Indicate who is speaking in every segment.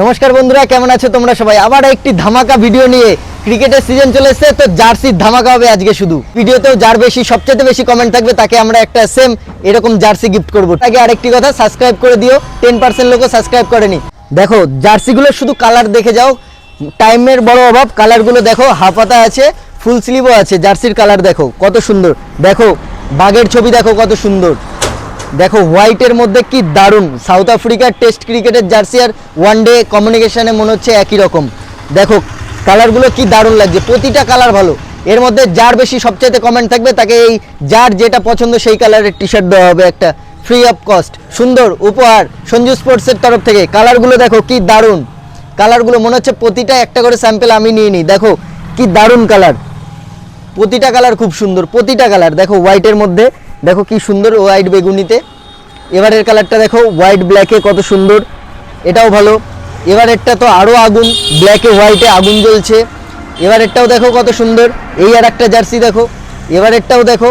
Speaker 1: নমস্কার বন্ধুরা, কেমন আছো তোমরা সবাই? আবার একটি ধামাকা ভিডিও নিয়ে। ক্রিকেটের সিজন চলে এসেছে, তো জার্সির ধামাকা হবে আজকে। শুধু ভিডিওতেও যার সবচেয়ে বেশি কমেন্ট থাকবে তাকে আমরা একটা সেম এরকম জার্সি গিফট করবো। আগে আরেকটি কথা, সাবস্ক্রাইব করে দিও। 10% লোকও সাবস্ক্রাইব করেনি। দেখো জার্সিগুলো শুধু কালার দেখে যাও, টাইমের বড় অভাব। কালারগুলো দেখো, হাফ হাতা আছে, ফুল স্লিভও আছে। জার্সির কালার দেখো কত সুন্দর। দেখো বাঘের ছবি দেখো কত সুন্দর। দেখো হোয়াইটের মধ্যে কি দারুণ। সাউথ আফ্রিকার টেস্ট ক্রিকেটের জার্সি আর ওয়ানডে কমিউনিকেশনে মনে হচ্ছে একই রকম। দেখো কালারগুলো কি দারুণ লাগছে, প্রতিটা কালার ভালো। এর মধ্যে যার বেশি সবচাইতে কমেন্ট থাকবে তাকে এই যার যেটা পছন্দ সেই কালারের টি শার্ট দেওয়া হবে, একটা ফ্রি অফ কস্ট। সুন্দর উপহার সঞ্জু স্পোর্টসের তরফ থেকে। কালারগুলো দেখো কি দারুণ। কালারগুলো মনে হচ্ছে প্রতিটা একটা করে স্যাম্পেল আমি নিয়ে নিই। দেখো কি দারুণ কালার, প্রতিটা কালার খুব সুন্দর। প্রতিটা কালার দেখো, হোয়াইটের মধ্যে দেখো কি সুন্দর, হোয়াইট বেগুনিতে। এবারের কালারটা দেখো হোয়াইট ব্ল্যাকে কত সুন্দর, এটাও ভালো। এবারেরটা তো আরও আগুন, ব্ল্যাকে হোয়াইটে আগুন জ্বলছে। এবারেরটাও দেখো কত সুন্দর। এই আর একটা জার্সি দেখো, এবারেরটাও দেখো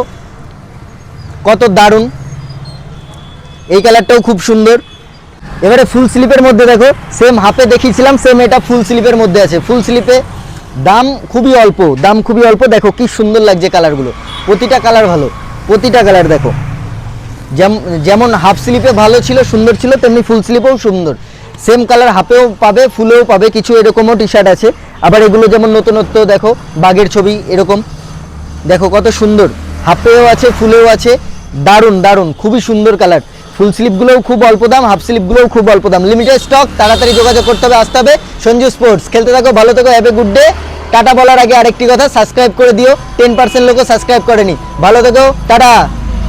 Speaker 1: কত দারুণ। এই কালারটাও খুব সুন্দর। এবারে ফুল স্লিপের মধ্যে দেখো, সেম হাফে দেখিয়েছিলাম, সেম এটা ফুল স্লিপের মধ্যে আছে। ফুল স্লিপে দাম খুবই অল্প, দাম খুবই অল্প। দেখো কি সুন্দর লাগছে কালারগুলো, প্রতিটা কালার ভালো। প্রতিটা কালার দেখো, যেমন হাফ স্লিপে ভালো ছিল, সুন্দর ছিল, তেমনি ফুল স্লিপেও সুন্দর। সেম কালার হাফেও পাবে, ফুলেও পাবে। কিছু এরকমও টি শার্ট আছে। আবার এগুলো যেমন নতুনত্ব দেখো, বাঘের ছবি এরকম দেখো কত সুন্দর। হাফেও আছে, ফুলেও আছে। দারুণ দারুণ, খুবই সুন্দর কালার। ফুল স্লিপগুলোও খুব অল্প দাম, হাফ স্লিপগুলোও খুব অল্প দাম। লিমিটেড স্টক, তাড়াতাড়ি যোগাযোগ করতে হবে, আসতে হবে সঞ্জু স্পোর্টস। খেলতে থাকো, ভালো থাকো, have a good day. Tata বলার আগে আরেকটি কথা, সাবস্ক্রাইব করে দিও। 10% লোকও সাবস্ক্রাইব করেনি। ভালো থেকো, টাটা।